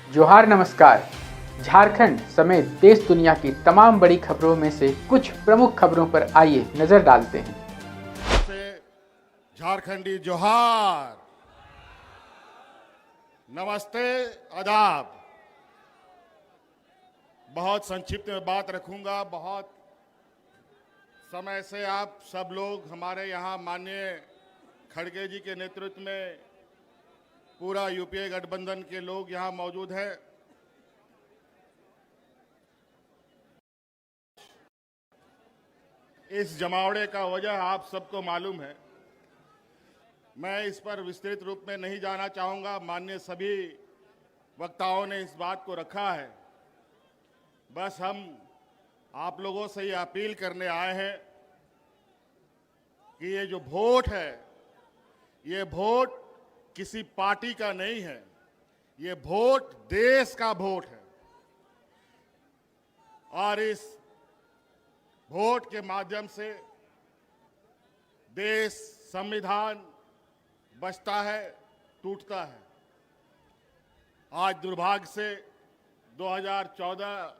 जोहार नमस्कार। झारखंड समेत देश दुनिया की तमाम बड़ी खबरों में से कुछ प्रमुख खबरों पर आइए नजर डालते हैं। से झारखंडी जोहार, नमस्ते, आदाब। बहुत संक्षिप्त में बात रखूंगा। बहुत समय से आप सब लोग हमारे यहाँ माननीय खड़गे जी के नेतृत्व में पूरा यूपीए गठबंधन के लोग यहाँ मौजूद हैं। इस जमावड़े का वजह आप सबको मालूम है। मैं इस पर विस्तृत रूप में नहीं जाना चाहूंगा। माननीय सभी वक्ताओं ने इस बात को रखा है। बस हम आप लोगों से ये अपील करने आए हैं कि ये जो वोट है, ये वोट किसी पार्टी का नहीं है, ये वोट देश का वोट है। और इस वोट के माध्यम से देश, संविधान बचता है, टूटता है। आज दुर्भाग्य से 2014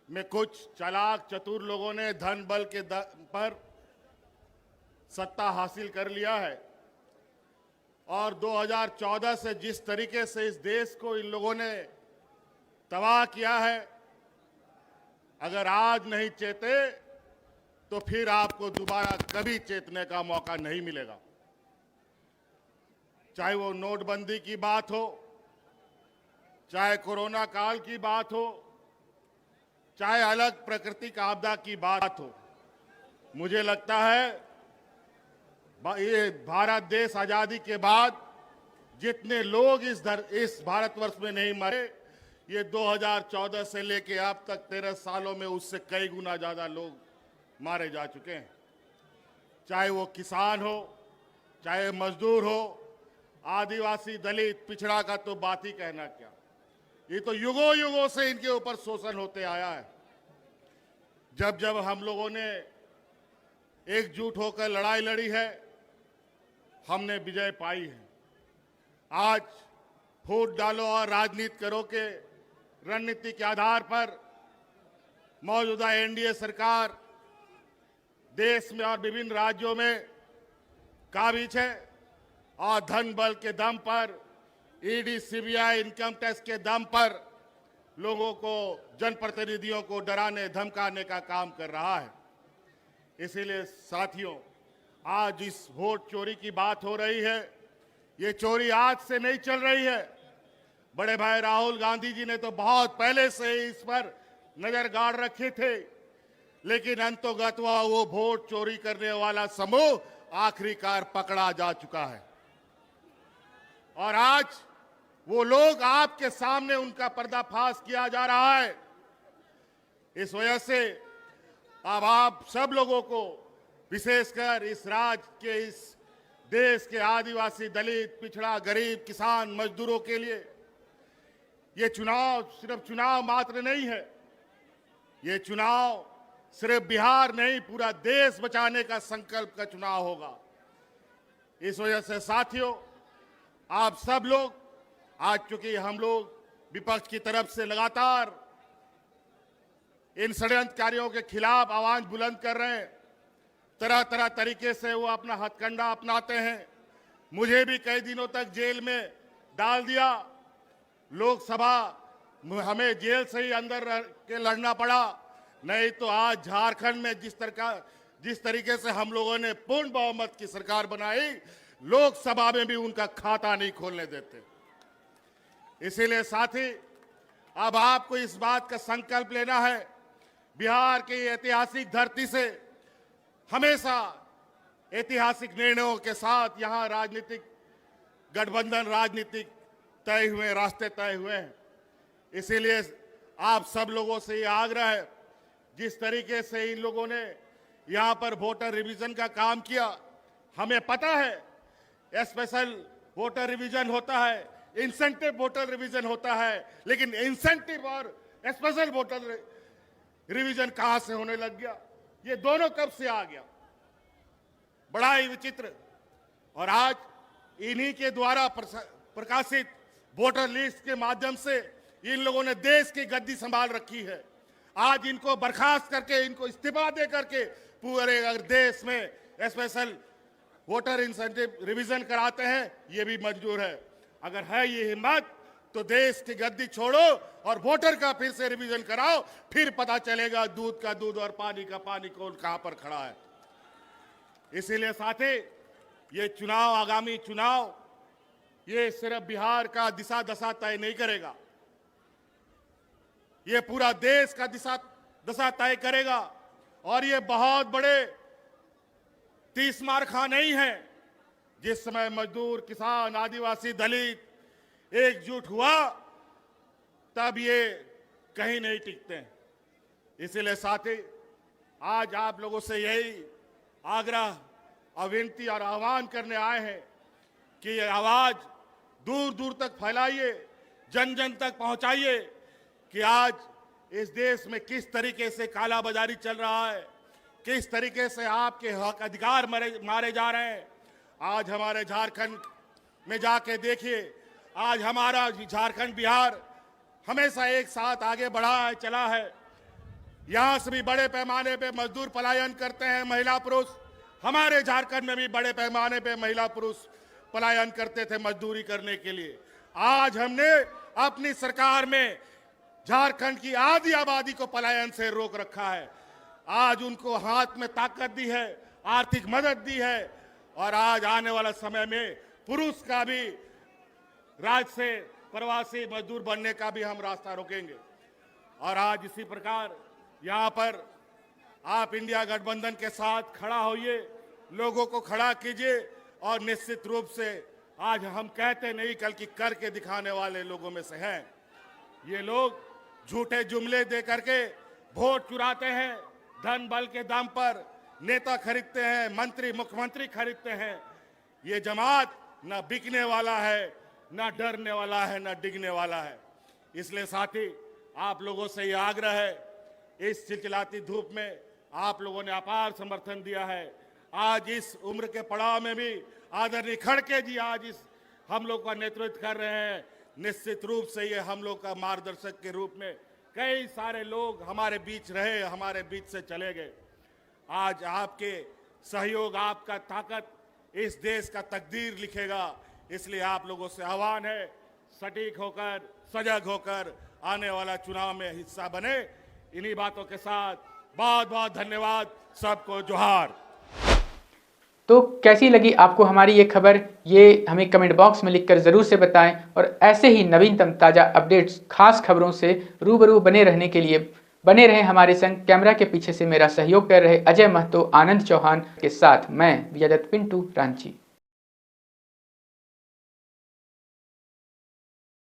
में कुछ चालाक चतुर लोगों ने धन बल के पर सत्ता हासिल कर लिया है। और 2014 से जिस तरीके से इस देश को इन लोगों ने तबाह किया है, अगर आज नहीं चेते तो फिर आपको दोबारा कभी चेतने का मौका नहीं मिलेगा। चाहे वो नोटबंदी की बात हो, चाहे कोरोना काल की बात हो, चाहे अलग प्राकृतिक आपदा की बात हो। मुझे लगता है ये भारत देश आजादी के बाद जितने लोग इस भारतवर्ष में नहीं मरे, ये 2014 से लेके अब तक 13 सालों में उससे कई गुना ज्यादा लोग मारे जा चुके हैं। चाहे वो किसान हो, चाहे मजदूर हो, आदिवासी, दलित, पिछड़ा का तो बात ही कहना क्या। ये तो युगों युगों से इनके ऊपर शोषण होते आया है। जब जब हम लोगों ने एकजुट होकर लड़ाई लड़ी है, हमने विजय पाई है। आज फूट डालो और राजनीति करो के रणनीति के आधार पर मौजूदा एनडीए सरकार देश में और विभिन्न राज्यों में काबिज है। और धन बल के दम पर, ईडी, सीबीआई, इनकम टैक्स के दम पर लोगों को, जनप्रतिनिधियों को डराने धमकाने का काम कर रहा है। इसीलिए साथियों, आज इस वोट चोरी की बात हो रही है। ये चोरी आज से नहीं चल रही है। बड़े भाई राहुल गांधी जी ने तो बहुत पहले से ही इस पर नजर गाड़ रखे थे, लेकिन अंतोगत्वा वो वोट चोरी करने वाला समूह आखिरकार पकड़ा जा चुका है। और आज वो लोग आपके सामने उनका पर्दाफाश किया जा रहा है। इस वजह से अब आप सब लोगों को, विशेषकर इस राज्य के, इस देश के आदिवासी, दलित, पिछड़ा, गरीब, किसान, मजदूरों के लिए ये चुनाव सिर्फ चुनाव मात्र नहीं है। ये चुनाव सिर्फ बिहार नहीं, पूरा देश बचाने का संकल्प का चुनाव होगा। इस वजह से साथियों, आप सब लोग, आज चूंकि हम लोग विपक्ष की तरफ से लगातार इन षड्यंत्रकारियों के खिलाफ आवाज बुलंद कर रहे हैं, तरह तरह तरीके से वो अपना हथकंडा अपनाते हैं। मुझे भी कई दिनों तक जेल में डाल दिया। लोकसभा हमें जेल से ही अंदर रह के लड़ना पड़ा। नहीं तो आज झारखंड में जिस तरीके से हम लोगों ने पूर्ण बहुमत की सरकार बनाई, लोकसभा में भी उनका खाता नहीं खोलने देते। इसीलिए साथी, अब आपको इस बात का संकल्प लेना है, बिहार की ऐतिहासिक धरती से हमेशा ऐतिहासिक निर्णयों के साथ यहां राजनीतिक गठबंधन, राजनीतिक तय हुए, रास्ते तय हुए हैं। इसीलिए आप सब लोगों से ये आग्रह है, जिस तरीके से इन लोगों ने यहां पर वोटर रिवीजन का काम किया, हमें पता है स्पेशल वोटर रिवीजन होता है, इंसेंटिव वोटर रिवीजन होता है, लेकिन इंसेंटिव और स्पेशल वोटर रिवीजन कहां से होने लग गया? ये दोनों कब से आ गया? बड़ा ही विचित्र। और आज इन्हीं के द्वारा प्रकाशित वोटर लिस्ट के माध्यम से इन लोगों ने देश की गद्दी संभाल रखी है। आज इनको बर्खास्त करके, इनको इस्तीफा दे करके पूरे अगर देश में स्पेशल वोटर इंसेंटिव रिवीजन कराते हैं, ये भी मंजूर है। अगर है ये हिम्मत तो देश की गद्दी छोड़ो और वोटर का फिर से रिवीजन कराओ, फिर पता चलेगा दूध का दूध और पानी का पानी कौन कहां पर खड़ा है। इसीलिए साथी, ये चुनाव, आगामी चुनाव, ये सिर्फ बिहार का दिशा दशा तय नहीं करेगा, ये पूरा देश का दिशा दशा तय करेगा। और ये बहुत बड़े 30 मारखा नहीं है। जिस समय मजदूर, किसान, आदिवासी, दलित एकजुट हुआ, तब ये कहीं नहीं टिकते हैं। इसीलिए साथी, आज आप लोगों से यही आग्रह और विनती और आह्वान करने आए हैं कि ये आवाज दूर दूर तक फैलाइए, जन जन तक पहुंचाइए कि आज इस देश में किस तरीके से कालाबाजारी चल रहा है, किस तरीके से आपके हक अधिकार मारे जा रहे हैं। आज हमारे झारखंड में जाके देखिए, आज हमारा झारखंड, बिहार हमेशा एक साथ आगे बढ़ा है, चला है। यहां से भी बड़े पैमाने पे मजदूर पलायन करते हैं, महिला पुरुष। हमारे झारखंड में भी बड़े पैमाने पे महिला पुरुष पलायन करते थे मजदूरी करने के लिए। आज हमने अपनी सरकार में झारखंड की आधी आबादी को पलायन से रोक रखा है। आज उनको हाथ में ताकत दी है, आर्थिक मदद दी है, और आज आने वाला समय में पुरुष का भी राज्य से प्रवासी मजदूर बनने का भी हम रास्ता रोकेंगे। और आज इसी प्रकार यहाँ पर आप इंडिया गठबंधन के साथ खड़ा होइए, लोगों को खड़ा कीजिए, और निश्चित रूप से आज हम कहते नहीं बल्कि करके दिखाने वाले लोगों में से हैं। ये लोग झूठे जुमले दे करके वोट चुराते हैं, धन बल के दम पर नेता खरीदते हैं, मंत्री, मुख्यमंत्री खरीदते हैं। ये जमात न बिकने वाला है, न डरने वाला है, न डिगने वाला है। इसलिए साथी, आप लोगों से यह आग्रह है, इस चिलचिलाती धूप में आप लोगों ने अपार समर्थन दिया है। आज इस उम्र के पड़ाव में भी आदरणीय खड़गे जी आज इस हम लोग का नेतृत्व कर रहे हैं। निश्चित रूप से ये हम लोग का मार्गदर्शक के रूप में कई सारे लोग हमारे बीच रहे, हमारे बीच से चले गए। आज आपके सहयोग, आपका ताकत इस देश का तकदीर लिखेगा। इसलिए आप लोगों से आह्वान है, सटीक होकर, सजग होकर आने वाला चुनाव में हिस्सा बने। इन्हीं बातों के साथ बहुत बहुत धन्यवाद, सबको जोहार। तो कैसी लगी आपको हमारी ये खबर, ये हमें कमेंट बॉक्स में लिखकर ज़रूर से बताएं। और ऐसे ही नवीनतम ताज़ा अपडेट्स, खास खबरों से रूबरू बने रहने के लिए बने रहें हमारे संग। कैमरा के पीछे से मेरा सहयोग कर रहे अजय महतो, आनंद चौहान के साथ मैं विजयदत्त पिंटू, रांची।